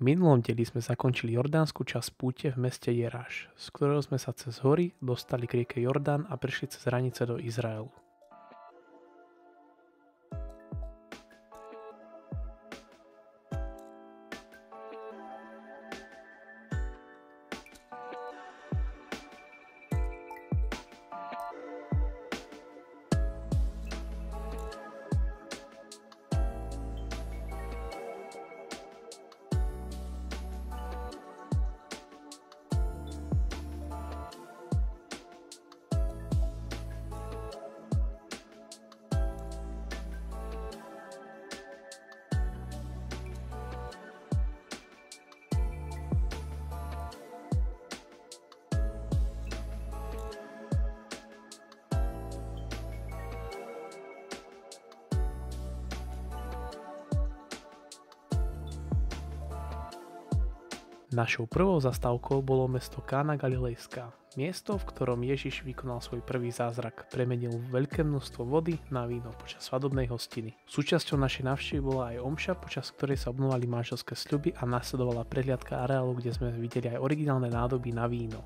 V minulom dieli sme zakončili jordánsku časť púte v meste Jeráš, z ktorého sme sa cez hory dostali k rieke Jordán a prišli cez hranice do Izraelu. Našou prvou zastávkou bolo mesto Kána Galilejská, miesto, v ktorom Ježiš vykonal svoj prvý zázrak, premenil veľké množstvo vody na víno počas svadobnej hostiny. Súčasťou našej návštevy bola aj omša, počas ktorej sa obnovali manželské sľuby a nasledovala prehliadka areálu, kde sme videli aj originálne nádoby na víno.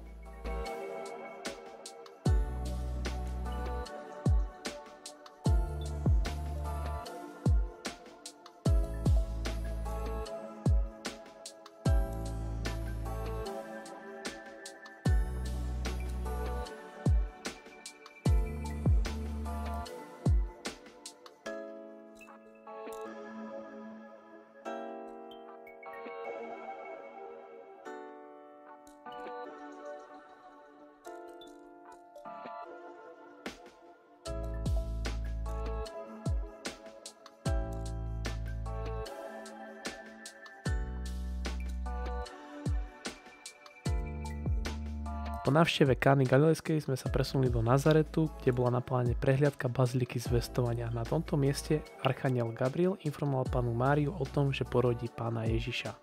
Po návšteve Kány Galilejskej sme sa presunuli do Nazaretu, kde bola na pláne prehliadka baziliky zvestovania. Na tomto mieste archaniel Gabriel informoval pannu Máriu o tom, že porodí pána Ježiša.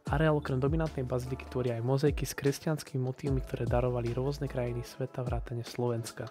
Areál okrem dominantnej baziliky tvoria aj mozaiky s kresťanskými motívmi, ktoré darovali rôzne krajiny sveta vrátane Slovenska.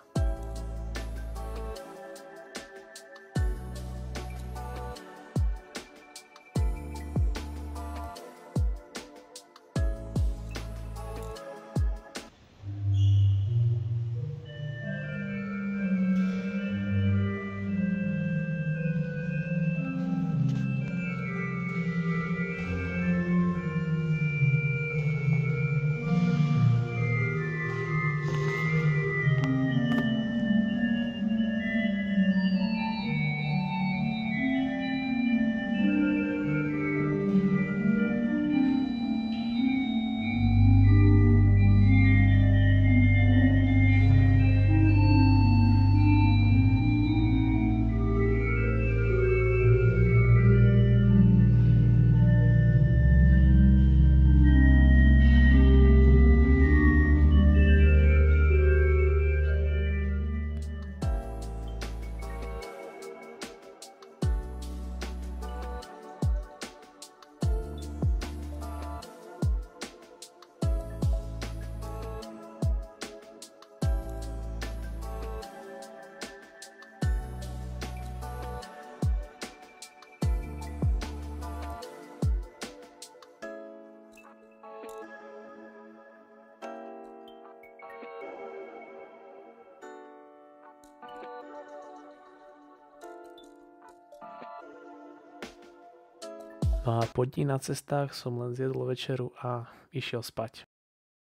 No a po dní na cestách som len zjedol večeru a išiel spať.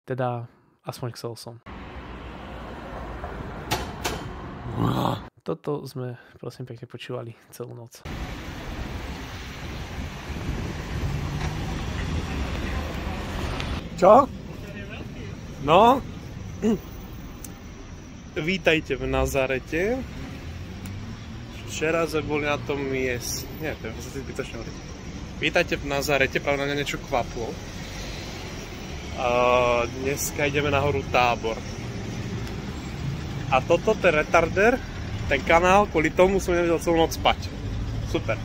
Teda, aspoň chcel som. Toto sme, prosím, pekne počúvali celú noc. Čo? No? Vítajte v Nazarete. Včera sme boli na tom mieste. Nie, to je vlastne zbytočné hovoriť. Vítajte v Nazarete, práve na mňa niečo kvaplo. Dneska ideme na horu Tábor. A toto, ten retarder, ten kanál, kvôli tomu som nevedel celú noc spať. Super.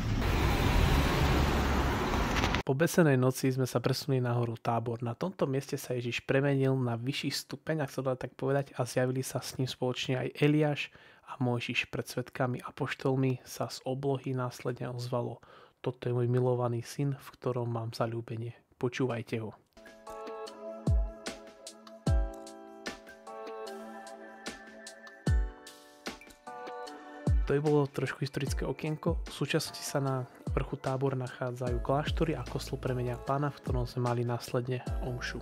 Po besenej noci sme sa presunuli na horu Tábor. Na tomto mieste sa Ježiš premenil na vyšší stupeň, ak sa dá tak povedať, a zjavili sa s ním spoločne aj Eliáš a Mojžiš. Pred svedkami apoštolmi sa z oblohy následne ozvalo: Toto je môj milovaný syn, v ktorom mám zaľúbenie. Počúvajte ho. To by bolo trošku historické okienko. V súčasnosti sa na vrchu Tábor nachádzajú kláštory a kostol Premenia Pána, v ktorom sme mali následne omšu.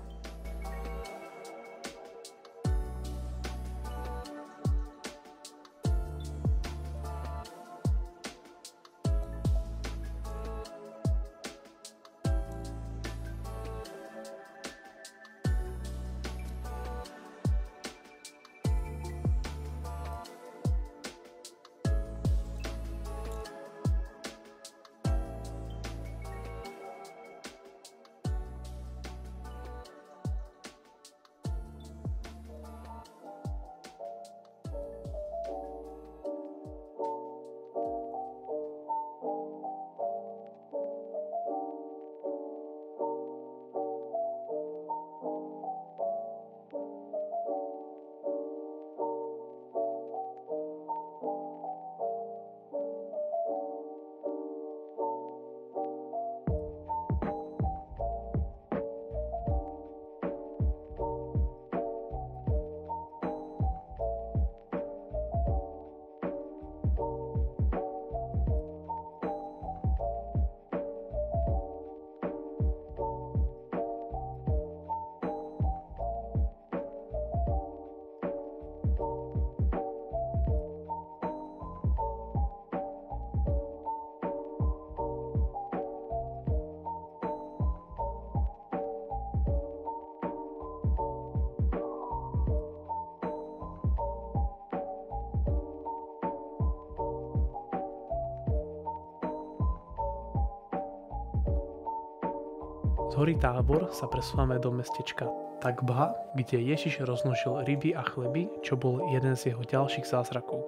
Z hory Tábor sa presúvame do mestečka Takbha, kde Ježiš rozmnožil ryby a chleby, čo bol jeden z jeho ďalších zázrakov.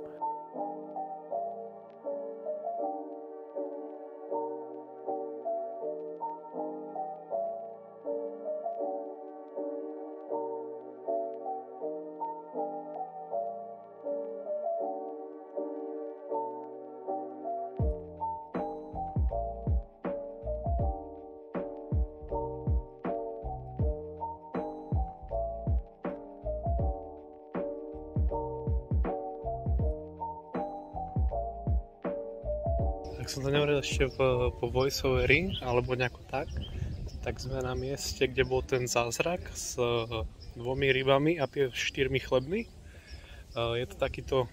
Ak som to nehovoril ešte po voiceoveri, alebo nejako tak sme na mieste, kde bol ten zázrak s 2 rybami a 4 chlebmi. Je to takýto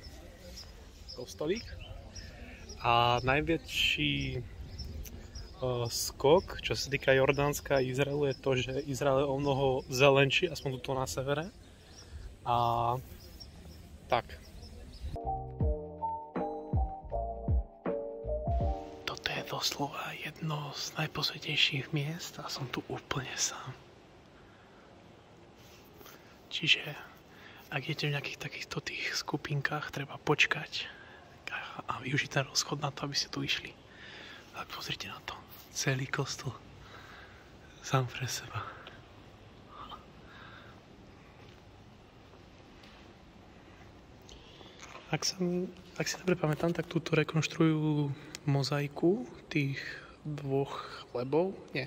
kostolík. A najväčší skok, čo sa týka Jordánska a Izraelu, je to, že Izrael je o mnoho zelenší, aspoň tuto na severe. A tak. Doslova jedno z najposvetnejších miest a som tu úplne sám. Čiže ak idete v nejakých takýchto tých skupinkách, treba počkať a využiť ten rozchod na to, aby ste tu išli. Tak pozrite na to. Celý kostol sám pre seba. Ak si dobre pamätám, tak túto rekonštruujú mozaiku tých 2 chlebov, nie,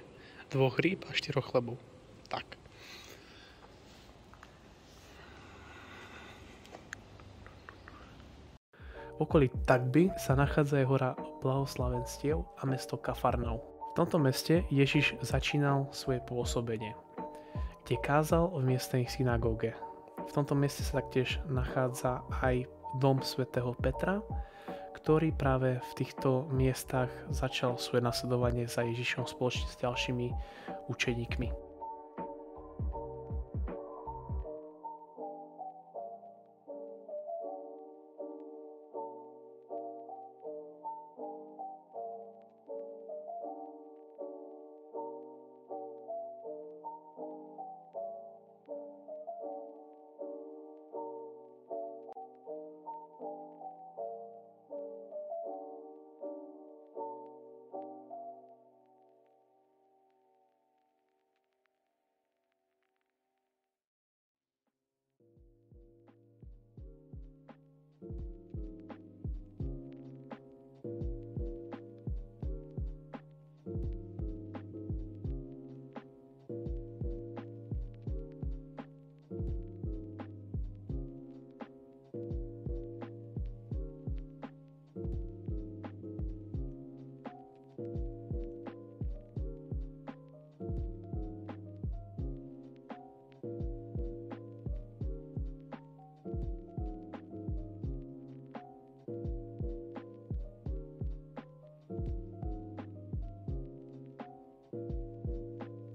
2 rýb a 4 chlebov. Tak. V okolí Takby sa nachádza aj hora Blahoslavenstiev a mesto Kafarnaum. V tomto meste Ježiš začínal svoje pôsobenie, kde kázal v miestnej synagóge. V tomto meste sa taktiež nachádza aj dom svätého Petra, ktorý práve v týchto miestach začal svoje nasledovanie za Ježišom spoločne s ďalšími učeníkmi.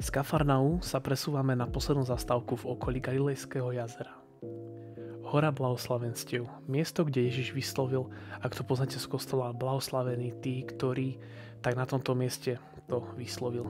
Z Kafarnau sa presúvame na poslednú zastávku v okolí Galilejského jazera. Hora blahoslavenstiev, miesto, kde Ježiš vyslovil, ak to poznáte z kostola, blahoslavení tí, ktorí, tak na tomto mieste to vyslovil.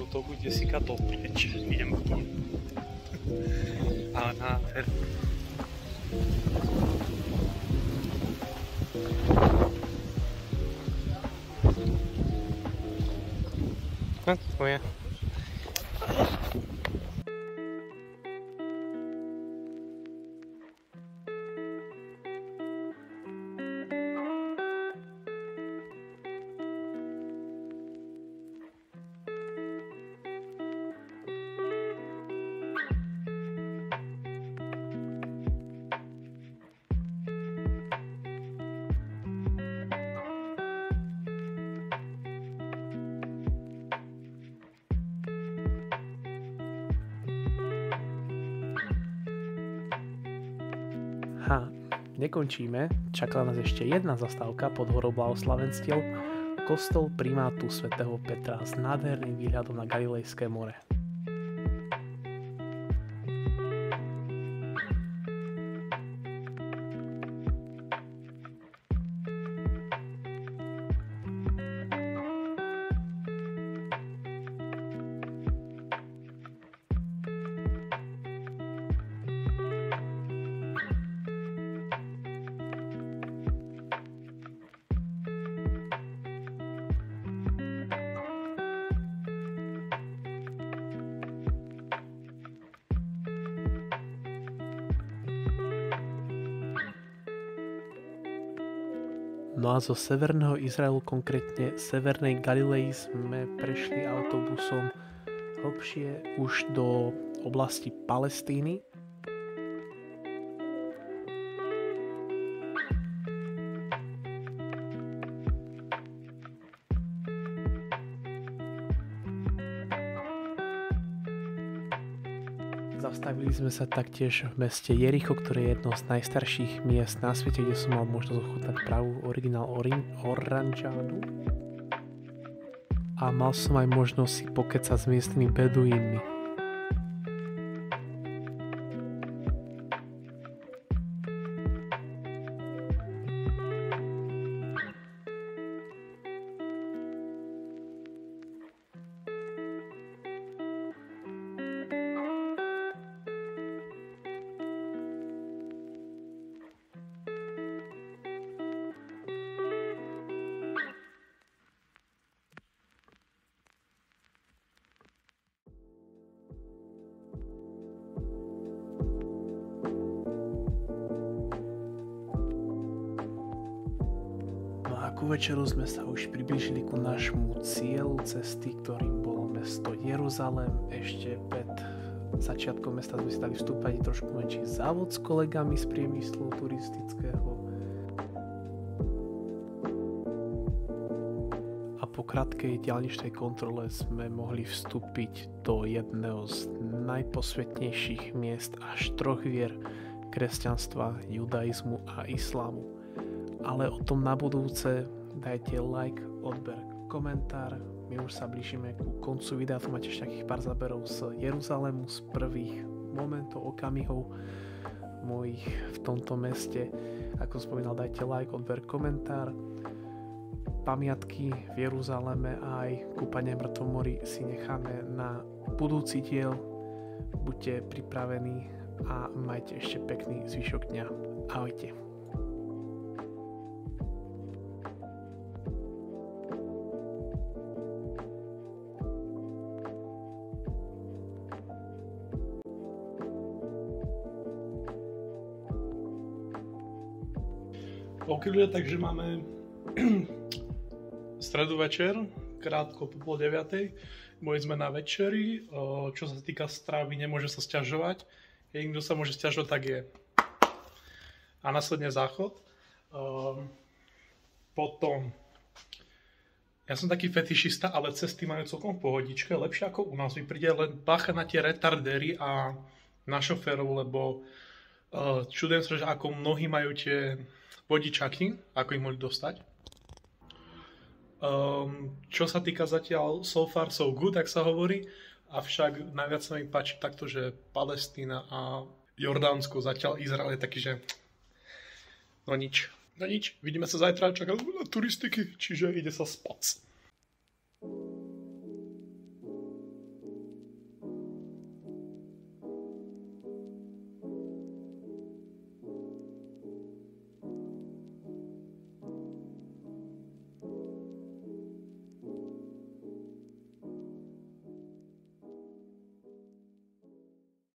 To bude si katol preč, idem potom. A nádher. No, to je. Nekončíme, čakala nás ešte jedna zastávka pod horou blahoslavenstiev, kostol primátu svätého Petra s nádherným výhľadom na Galilejské more. No a zo severného Izraelu, konkrétne severnej Galilei, sme prešli autobusom hlbšie už do oblasti Palestíny. Zastavili sme sa taktiež v meste Jericho, ktoré je jedno z najstarších miest na svete, kde som mal možnosť ochutnať pravú originál oranžádu. A mal som aj možnosť si pokecať s miestnymi beduínmi. Ku večeru sme sa už priblížili ku nášmu cieľu cesty, ktorým bolo mesto Jeruzalém. Ešte pred začiatkom mesta sme si dali vstúpať trošku menší závod s kolegami z priemyslu turistického. A po krátkej diaľničnej kontrole sme mohli vstúpiť do jedného z najposvetnejších miest až troch vier kresťanstva, judaizmu a islámu. Ale o tom na budúce dajte like, odber, komentár. My už sa blížime ku koncu videa, tu máte ešte nejakých pár záberov z Jeruzalému, z prvých momentov, okamihov mojich v tomto meste. Ako spomínal, dajte like, odber, komentár. Pamiatky v Jeruzaléme a aj kúpanie v mŕtvom mori si necháme na budúci diel. Buďte pripravení a majte ešte pekný zvyšok dňa. Ahojte. OK ľudia, takže máme stredu večer, krátko po 8:30. Boli sme na večeri, čo sa týka stravy, nemôže sa sťažovať. Jediný, kto sa môže sťažovať, tak je. A následne záchod. Potom, ja som taký fetišista, ale cesty majú celkom pohodičke, lepšie ako u nás. Mi príde len bacha na tie retardéry a na šoférov, lebo čudujem sa, že ako mnohí majú tie vodičaky, ako ich mohli dostať. Čo sa týka zatiaľ so far so good, tak sa hovorí, avšak najviac sa mi páči takto, že Palestína a Jordánsko, zatiaľ Izrael je taký, že no nič, vidíme sa zajtra, čakám na turistiky, čiže ide sa spať.